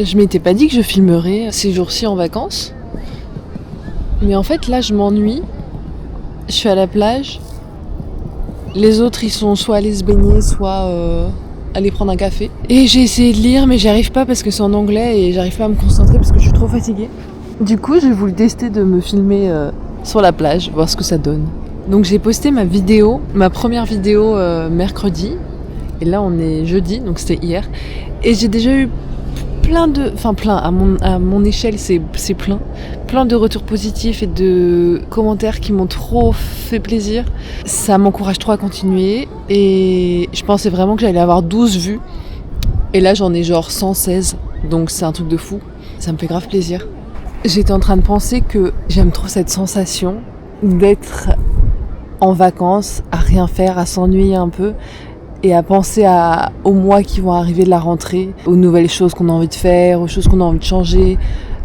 Je m'étais pas dit que je filmerais ces jours-ci en vacances. Mais en fait, là, je m'ennuie. Je suis à la plage. Les autres, ils sont soit allés se baigner, soit aller prendre un café. Et j'ai essayé de lire, mais j'y arrive pas parce que c'est en anglais et j'arrive pas à me concentrer parce que je suis trop fatiguée. Du coup, j'ai voulu tester de me filmer sur la plage, voir ce que ça donne. Donc j'ai posté ma première vidéo mercredi. Et là, on est jeudi, donc c'était hier. Et j'ai déjà eu à mon échelle, c'est plein de retours positifs et de commentaires qui m'ont trop fait plaisir. Ça m'encourage trop à continuer et je pensais vraiment que j'allais avoir 12 vues et là j'en ai genre 116, donc c'est un truc de fou. Ça me fait grave plaisir. J'étais en train de penser que j'aime trop cette sensation d'être en vacances, à rien faire, à s'ennuyer un peu et à penser aux mois qui vont arriver de la rentrée, aux nouvelles choses qu'on a envie de faire, aux choses qu'on a envie de changer,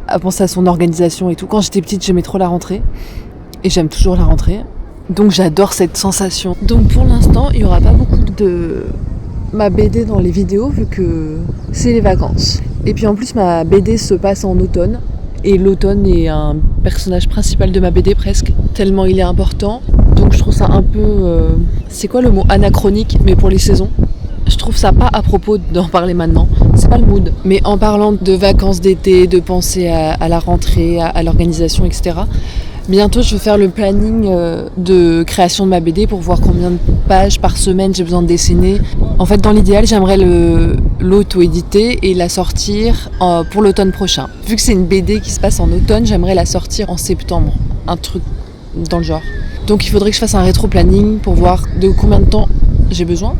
à penser à son organisation et tout. Quand j'étais petite, j'aimais trop la rentrée et j'aime toujours la rentrée. Donc j'adore cette sensation. Donc pour l'instant, il n'y aura pas beaucoup de ma BD dans les vidéos vu que c'est les vacances. Et puis en plus, ma BD se passe en automne. Et l'automne est un personnage principal de ma BD presque, tellement il est important. Donc je trouve ça un peu... c'est quoi le mot anachronique, mais pour les saisons. Je trouve ça pas à propos d'en parler maintenant, c'est pas le mood. Mais en parlant de vacances d'été, de penser à la rentrée, à l'organisation, etc. Bientôt je vais faire le planning de création de ma BD pour voir combien de pages par semaine j'ai besoin de dessiner. En fait dans l'idéal j'aimerais l'auto-éditer et la sortir pour l'automne prochain. Vu que c'est une BD qui se passe en automne, j'aimerais la sortir en septembre, un truc dans le genre. Donc il faudrait que je fasse un rétro-planning pour voir de combien de temps j'ai besoin.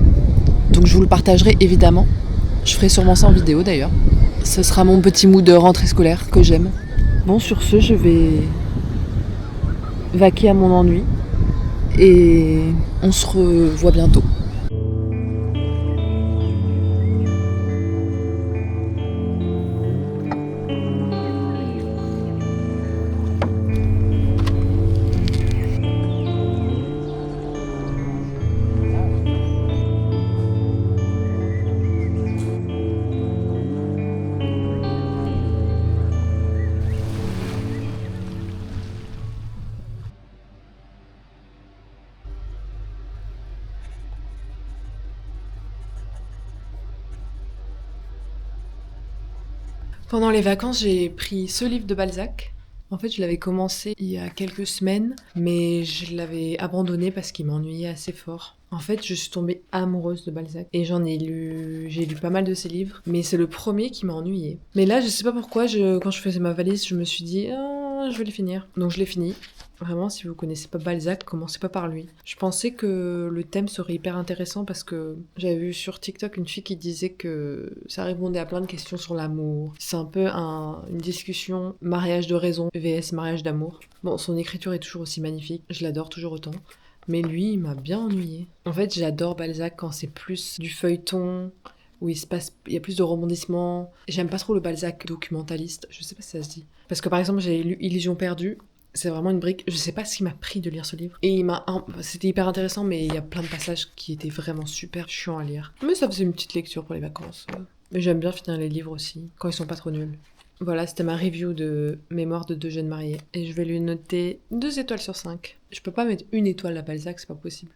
Donc je vous le partagerai évidemment. Je ferai sûrement ça en vidéo d'ailleurs. Ce sera mon petit mood de rentrée scolaire que j'aime. Bon sur ce je vais vaquer à mon ennui et on se revoit bientôt. Pendant les vacances, j'ai pris ce livre de Balzac. En fait, je l'avais commencé il y a quelques semaines, mais je l'avais abandonné parce qu'il m'ennuyait assez fort. En fait, je suis tombée amoureuse de Balzac et j'ai lu pas mal de ses livres, mais c'est le premier qui m'a ennuyée. Mais là, je sais pas pourquoi, quand je faisais ma valise, je me suis dit, ah, je vais le finir. Donc je l'ai fini. Vraiment, si vous connaissez pas Balzac, commencez pas par lui. Je pensais que le thème serait hyper intéressant parce que j'avais vu sur TikTok une fille qui disait que ça répondait à plein de questions sur l'amour. C'est un peu une discussion mariage de raison vs mariage d'amour. Bon, son écriture est toujours aussi magnifique, je l'adore toujours autant. Mais lui, il m'a bien ennuyée. En fait, j'adore Balzac quand c'est plus du feuilleton, où il y a plus de rebondissements. J'aime pas trop le Balzac documentaliste, je sais pas si ça se dit. Parce que par exemple, j'ai lu Illusion perdue, c'est vraiment une brique. Je sais pas ce qui m'a pris de lire ce livre. Et c'était hyper intéressant, mais il y a plein de passages qui étaient vraiment super chiants à lire. Mais ça faisait une petite lecture pour les vacances. Mais j'aime bien finir les livres aussi, quand ils sont pas trop nuls. Voilà, c'était ma review de Mémoire de deux jeunes mariés. Et je vais lui noter 2 étoiles sur 5. Je peux pas mettre 1 étoile à Balzac, c'est pas possible.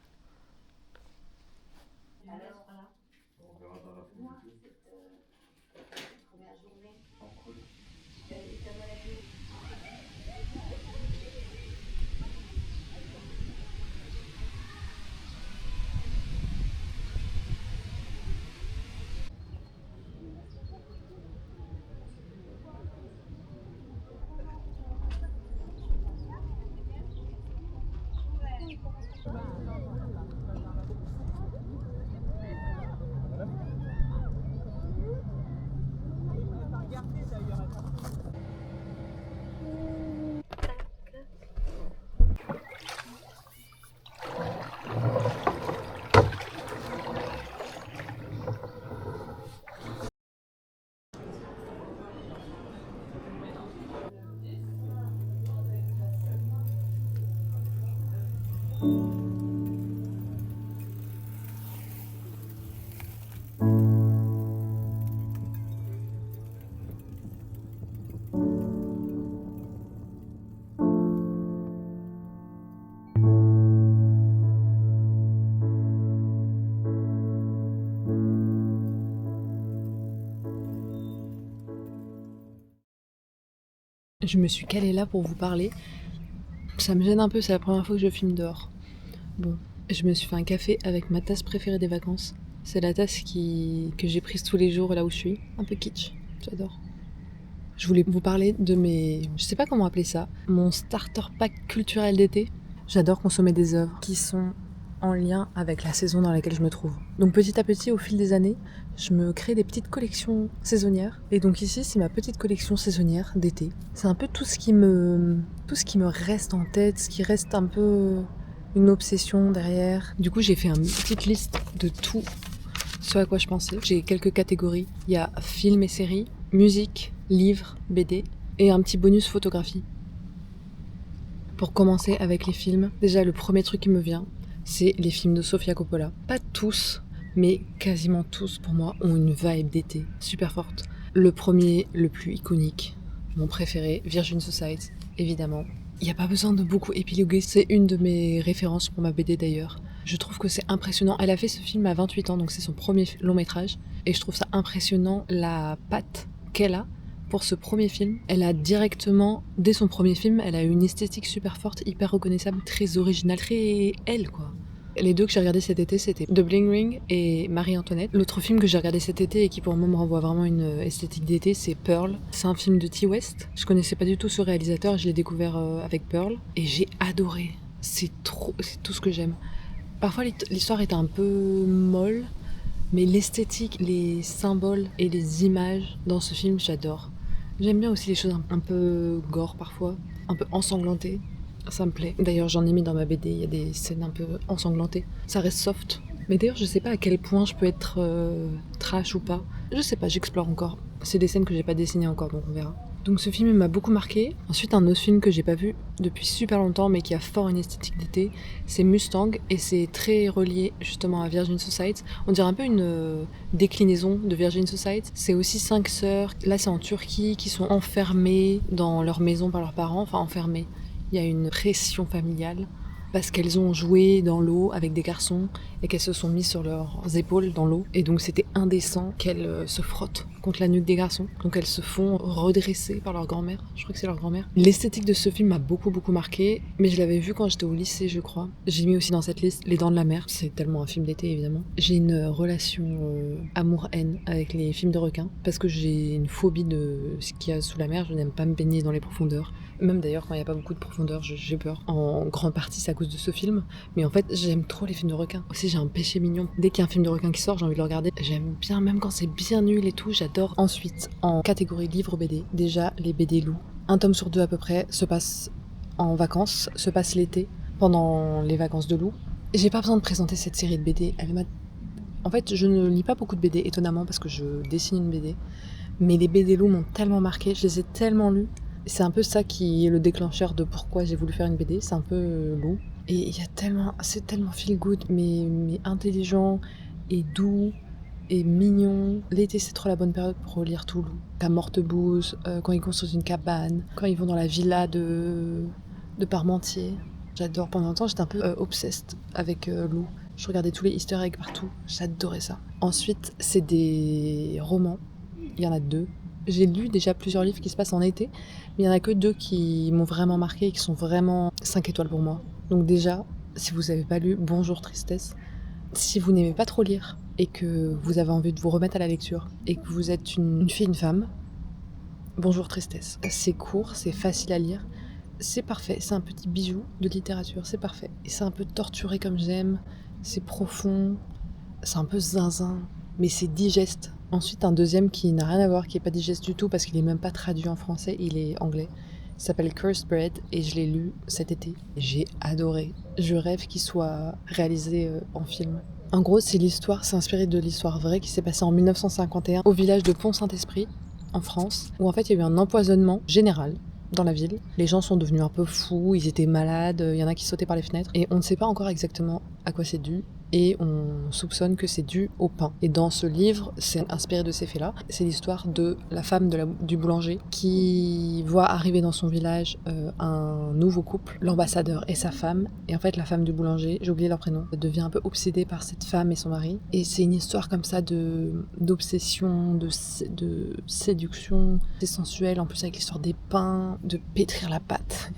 Je me suis calée là pour vous parler. Ça me gêne un peu, c'est la première fois que je filme dehors. Bon, je me suis fait un café avec ma tasse préférée des vacances. C'est la tasse que j'ai prise tous les jours là où je suis. Un peu kitsch, j'adore. Je voulais vous parler de je sais pas comment appeler ça, mon starter pack culturel d'été. J'adore consommer des œuvres qui sont en lien avec la saison dans laquelle je me trouve. Donc petit à petit, au fil des années, je me crée des petites collections saisonnières. Et donc ici, c'est ma petite collection saisonnière d'été. C'est un peu tout ce qui me reste en tête, ce qui reste un peu une obsession derrière. Du coup, j'ai fait une petite liste de tout ce à quoi je pensais. J'ai quelques catégories. Il y a films et séries, musique, livres, BD et un petit bonus photographie. Pour commencer avec les films, déjà le premier truc qui me vient, c'est les films de Sofia Coppola. Pas tous, mais quasiment tous pour moi ont une vibe d'été super forte. Le premier, le plus iconique, mon préféré, Virgin Suicides, évidemment. Il n'y a pas besoin de beaucoup épiloguer, c'est une de mes références pour ma BD d'ailleurs. Je trouve que c'est impressionnant. Elle a fait ce film à 28 ans, donc c'est son premier long métrage. Et je trouve ça impressionnant la patte qu'elle a pour ce premier film. Elle a directement, dès son premier film, elle a eu une esthétique super forte, hyper reconnaissable, très originale, très elle quoi. Les deux que j'ai regardés cet été, c'était The Bling Ring et Marie-Antoinette. L'autre film que j'ai regardé cet été et qui pour moi me renvoie vraiment une esthétique d'été, c'est Pearl. C'est un film de Ti West. Je connaissais pas du tout ce réalisateur, je l'ai découvert avec Pearl et j'ai adoré. C'est tout ce que j'aime. Parfois l'histoire est un peu molle, mais l'esthétique, les symboles et les images dans ce film, j'adore. J'aime bien aussi les choses un peu gore parfois, un peu ensanglantées. Ça me plaît. D'ailleurs, j'en ai mis dans ma BD, il y a des scènes un peu ensanglantées. Ça reste soft. Mais d'ailleurs, je sais pas à quel point je peux être trash ou pas. Je sais pas, j'explore encore. C'est des scènes que j'ai pas dessinées encore, donc on verra. Donc ce film m'a beaucoup marqué. Ensuite, un autre film que j'ai pas vu depuis super longtemps, mais qui a fort une esthétique d'été, c'est Mustang, et c'est très relié justement à Virgin Suicides. On dirait un peu une déclinaison de Virgin Suicides. C'est aussi 5 sœurs, là c'est en Turquie, qui sont enfermées dans leur maison par leurs parents, enfin enfermées. Il y a une pression familiale parce qu'elles ont joué dans l'eau avec des garçons et qu'elles se sont mises sur leurs épaules dans l'eau. Et donc c'était indécent qu'elles se frottent contre la nuque des garçons. Donc elles se font redresser par leur grand-mère. Je crois que c'est leur grand-mère. L'esthétique de ce film m'a beaucoup marqué, mais je l'avais vu quand j'étais au lycée, je crois. J'ai mis aussi dans cette liste Les Dents de la Mer. C'est tellement un film d'été, évidemment. J'ai une relation amour-haine avec les films de requins parce que j'ai une phobie de ce qu'il y a sous la mer. Je n'aime pas me baigner dans les profondeurs. Même d'ailleurs, quand il n'y a pas beaucoup de profondeur, j'ai peur. En grande partie, c'est à cause de ce film. Mais en fait, j'aime trop les films de requins. Aussi, j'ai un péché mignon. Dès qu'il y a un film de requin qui sort, j'ai envie de le regarder. J'aime bien, même quand c'est bien nul et tout, j'adore. Ensuite, en catégorie livre BD, déjà les BD loups. Un tome sur 2 à peu près se passe en vacances, se passe l'été, pendant les vacances de loup. J'ai pas besoin de présenter cette série de BD. En fait, je ne lis pas beaucoup de BD, étonnamment, parce que je dessine une BD. Mais les BD loups m'ont tellement marqué, je les ai tellement lus. C'est un peu ça qui est le déclencheur de pourquoi j'ai voulu faire une BD, c'est un peu loup. Et c'est tellement feel good, mais intelligent et doux et mignon. L'été, c'est trop la bonne période pour lire tout loup. La Morte-Bouse, quand ils construisent une cabane, quand ils vont dans la villa de Parmentier. J'adore. Pendant un temps, j'étais un peu obsessed avec loup. Je regardais tous les easter eggs partout. J'adorais ça. Ensuite, c'est des romans. Il y en a 2. J'ai lu déjà plusieurs livres qui se passent en été, mais il n'y en a que 2 qui m'ont vraiment marqué et qui sont vraiment 5 étoiles pour moi. Donc déjà, si vous n'avez pas lu Bonjour Tristesse, si vous n'aimez pas trop lire et que vous avez envie de vous remettre à la lecture et que vous êtes une fille, une femme, Bonjour Tristesse. C'est court, c'est facile à lire, c'est parfait, c'est un petit bijou de littérature, c'est parfait. Et c'est un peu torturé comme j'aime, c'est profond, c'est un peu zinzin, mais c'est digeste. Ensuite, un deuxième qui n'a rien à voir, qui est pas digeste du tout parce qu'il est même pas traduit en français, il est anglais. Il s'appelle Cursed Bread et je l'ai lu cet été. J'ai adoré. Je rêve qu'il soit réalisé en film. En gros, c'est inspiré de l'histoire vraie qui s'est passée en 1951 au village de Pont-Saint-Esprit, en France, où en fait il y a eu un empoisonnement général dans la ville. Les gens sont devenus un peu fous, ils étaient malades, il y en a qui sautaient par les fenêtres et on ne sait pas encore exactement à quoi c'est dû. et on soupçonne que c'est dû au pain. Et dans ce livre, c'est inspiré de ces faits-là. C'est l'histoire de la femme du boulanger qui voit arriver dans son village un nouveau couple, l'ambassadeur et sa femme. Et en fait, la femme du boulanger, j'ai oublié leur prénom, devient un peu obsédée par cette femme et son mari. Et c'est une histoire comme ça d'obsession, de séduction, c'est sensuel, en plus avec l'histoire des pains, de pétrir la pâte.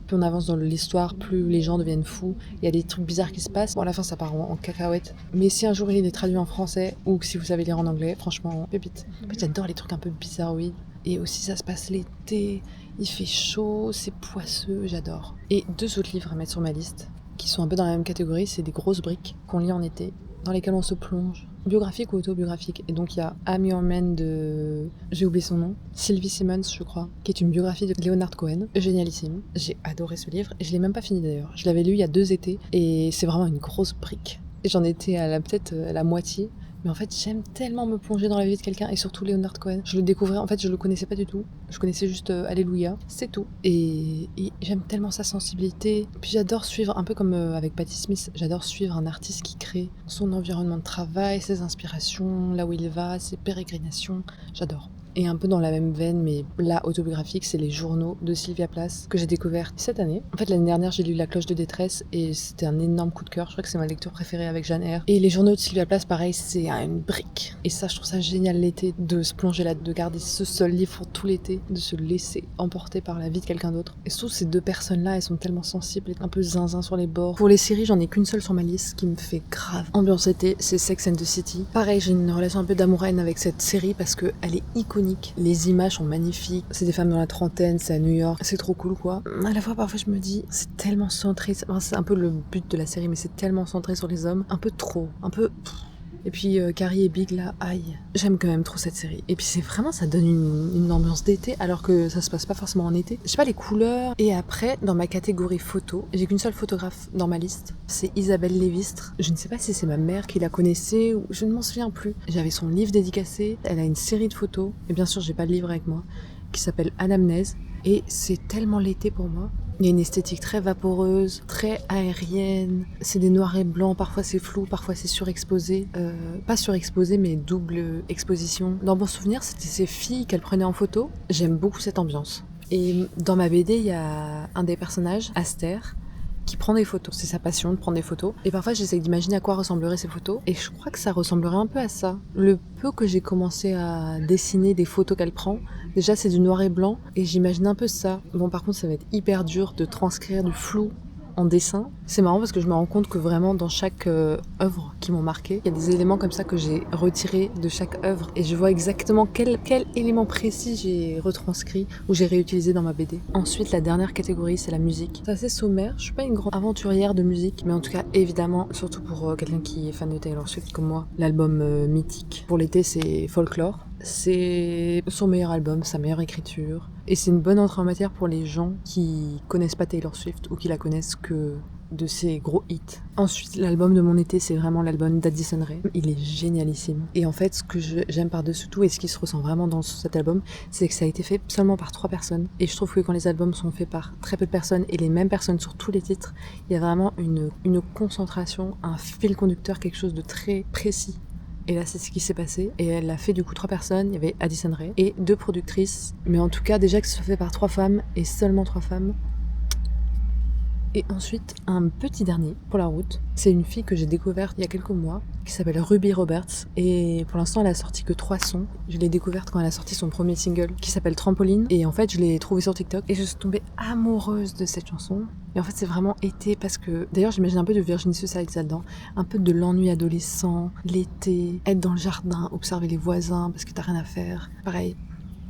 Plus on avance dans l'histoire, plus les gens deviennent fous. Il y a des trucs bizarres qui se passent. Bon, à la fin, ça part en cacahuète. Mais si un jour il est traduit en français, ou si vous savez lire en anglais, franchement, pépite. En fait, j'adore les trucs un peu bizarroïdes. Et aussi, ça se passe l'été, il fait chaud, c'est poisseux, j'adore. Et 2 autres livres à mettre sur ma liste, qui sont un peu dans la même catégorie, c'est des grosses briques qu'on lit en été, dans lesquelles on se plonge. Biographique ou autobiographique. Et donc il y a I'm Your Man de... j'ai oublié son nom. Sylvie Simmons, je crois, qui est une biographie de Leonard Cohen. Génialissime. J'ai adoré ce livre. Et je l'ai même pas fini d'ailleurs. Je l'avais lu il y a 2 étés. Et c'est vraiment une grosse brique. Et j'en étais peut-être à la moitié. Mais en fait, j'aime tellement me plonger dans la vie de quelqu'un, et surtout Leonard Cohen. Je le découvrais, en fait, je le connaissais pas du tout. Je connaissais juste Alléluia, c'est tout. Et j'aime tellement sa sensibilité. Puis j'adore suivre, un peu comme avec Patti Smith, j'adore suivre un artiste qui crée son environnement de travail, ses inspirations, là où il va, ses pérégrinations. J'adore. Et un peu dans la même veine, mais là, autobiographique, c'est les journaux de Sylvia Plath que j'ai découvert cette année. En fait, l'année dernière, j'ai lu La Cloche de détresse et c'était un énorme coup de cœur. Je crois que c'est ma lecture préférée avec Jeanne Eyre. Et les journaux de Sylvia Plath, pareil, c'est une brique. Et ça, je trouve ça génial l'été, de se plonger là, de garder ce seul livre pour tout l'été, de se laisser emporter par la vie de quelqu'un d'autre. Et surtout, ces 2 personnes-là, elles sont tellement sensibles, un peu zinzin sur les bords. Pour les séries, j'en ai qu'une seule sur ma liste qui me fait grave ambiance été, c'est Sex and the City. Pareil, j'ai une relation un peu d'amour-haine avec cette série parce qu'elle est iconique. Les images sont magnifiques. C'est des femmes dans la trentaine, c'est à New York. C'est trop cool, quoi. À la fois, parfois, je me dis, c'est tellement centré. Enfin, c'est un peu le but de la série, mais c'est tellement centré sur les hommes. Un peu trop. Un peu... Et puis Carrie et Big là, aïe, j'aime quand même trop cette série. Et puis c'est vraiment, ça donne une ambiance d'été alors que ça se passe pas forcément en été. Je sais pas, les couleurs. Et après, dans ma catégorie photo, j'ai qu'une seule photographe dans ma liste, c'est Isabelle Lévistre. Je ne sais pas si c'est ma mère qui la connaissait ou je ne m'en souviens plus. J'avais son livre dédicacé, elle a une série de photos, et bien sûr j'ai pas le livre avec moi, qui s'appelle Anamnèse. Et c'est tellement l'été pour moi. Il y a une esthétique très vaporeuse, très aérienne. C'est des noirs et blancs, parfois c'est flou, parfois c'est surexposé. Pas surexposé, mais double exposition. Dans mon souvenir, c'était ces filles qu'elle prenait en photo. J'aime beaucoup cette ambiance. Et dans ma BD, il y a un des personnages, Aster, qui prend des photos. C'est sa passion de prendre des photos. Et parfois, j'essaie d'imaginer à quoi ressembleraient ces photos. Et je crois que ça ressemblerait un peu à ça. Le peu que j'ai commencé à dessiner des photos qu'elle prend, déjà, c'est du noir et blanc. Et j'imagine un peu ça. Bon, par contre, ça va être hyper dur de transcrire du flou en dessin. C'est marrant parce que je me rends compte que vraiment dans chaque œuvre qui m'ont marqué, il y a des éléments comme ça que j'ai retirés de chaque œuvre et je vois exactement quel élément précis j'ai retranscrit ou j'ai réutilisé dans ma BD. Ensuite, la dernière catégorie, c'est la musique. C'est assez sommaire, je suis pas une grande aventurière de musique, mais en tout cas, évidemment, surtout pour quelqu'un qui est fan de Taylor Swift comme moi, l'album mythique. Pour l'été, c'est Folklore. C'est son meilleur album, sa meilleure écriture. Et c'est une bonne entrée en matière pour les gens qui connaissent pas Taylor Swift ou qui la connaissent que de ses gros hits. Ensuite, l'album de mon été, c'est vraiment l'album d'Addison Rae. Il est génialissime. Et en fait, ce que j'aime par-dessus tout et ce qui se ressent vraiment dans cet album, c'est que ça a été fait seulement par 3 personnes. Et je trouve que quand les albums sont faits par très peu de personnes et les mêmes personnes sur tous les titres, il y a vraiment une concentration, un fil conducteur, quelque chose de très précis. Et là, c'est ce qui s'est passé. Et elle a fait du coup 3 personnes. Il y avait Addison Rae et 2 productrices. Mais en tout cas, déjà que ce soit fait par 3 femmes et seulement 3 femmes. Et ensuite, un petit dernier pour la route. C'est une fille que j'ai découverte il y a quelques mois, qui s'appelle Ruby Roberts. Et pour l'instant, elle a sorti que 3 sons. Je l'ai découverte quand elle a sorti son premier single, qui s'appelle Trampoline. Et en fait, je l'ai trouvée sur TikTok. Et je suis tombée amoureuse de cette chanson. Et en fait, c'est vraiment été parce que... D'ailleurs, j'imagine un peu de Virginie Suicide là-dedans. Un peu de l'ennui adolescent, l'été, être dans le jardin, observer les voisins parce que t'as rien à faire. Pareil,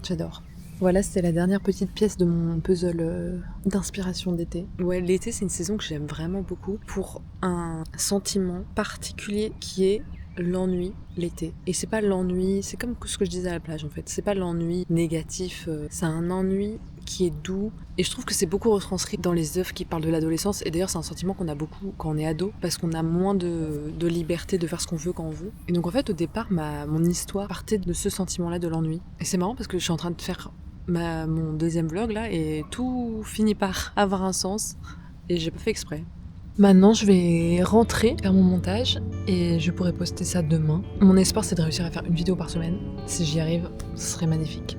j'adore. Voilà, c'était la dernière petite pièce de mon puzzle d'inspiration d'été. Ouais, l'été, c'est une saison que j'aime vraiment beaucoup pour un sentiment particulier qui est l'ennui l'été. Et c'est pas l'ennui, c'est comme ce que je disais à la plage en fait. C'est pas l'ennui négatif, c'est un ennui qui est doux. Et je trouve que c'est beaucoup retranscrit dans les œuvres qui parlent de l'adolescence. Et d'ailleurs, c'est un sentiment qu'on a beaucoup quand on est ado, parce qu'on a moins de liberté de faire ce qu'on veut quand on veut. Et donc en fait, au départ, mon histoire partait de ce sentiment-là, de l'ennui. Et c'est marrant parce que je suis en train de faire mon deuxième vlog là, et tout finit par avoir un sens. Et j'ai pas fait exprès. Maintenant, je vais rentrer, faire mon montage et je pourrai poster ça demain. Mon espoir, c'est de réussir à faire une vidéo par semaine. Si j'y arrive, ce serait magnifique.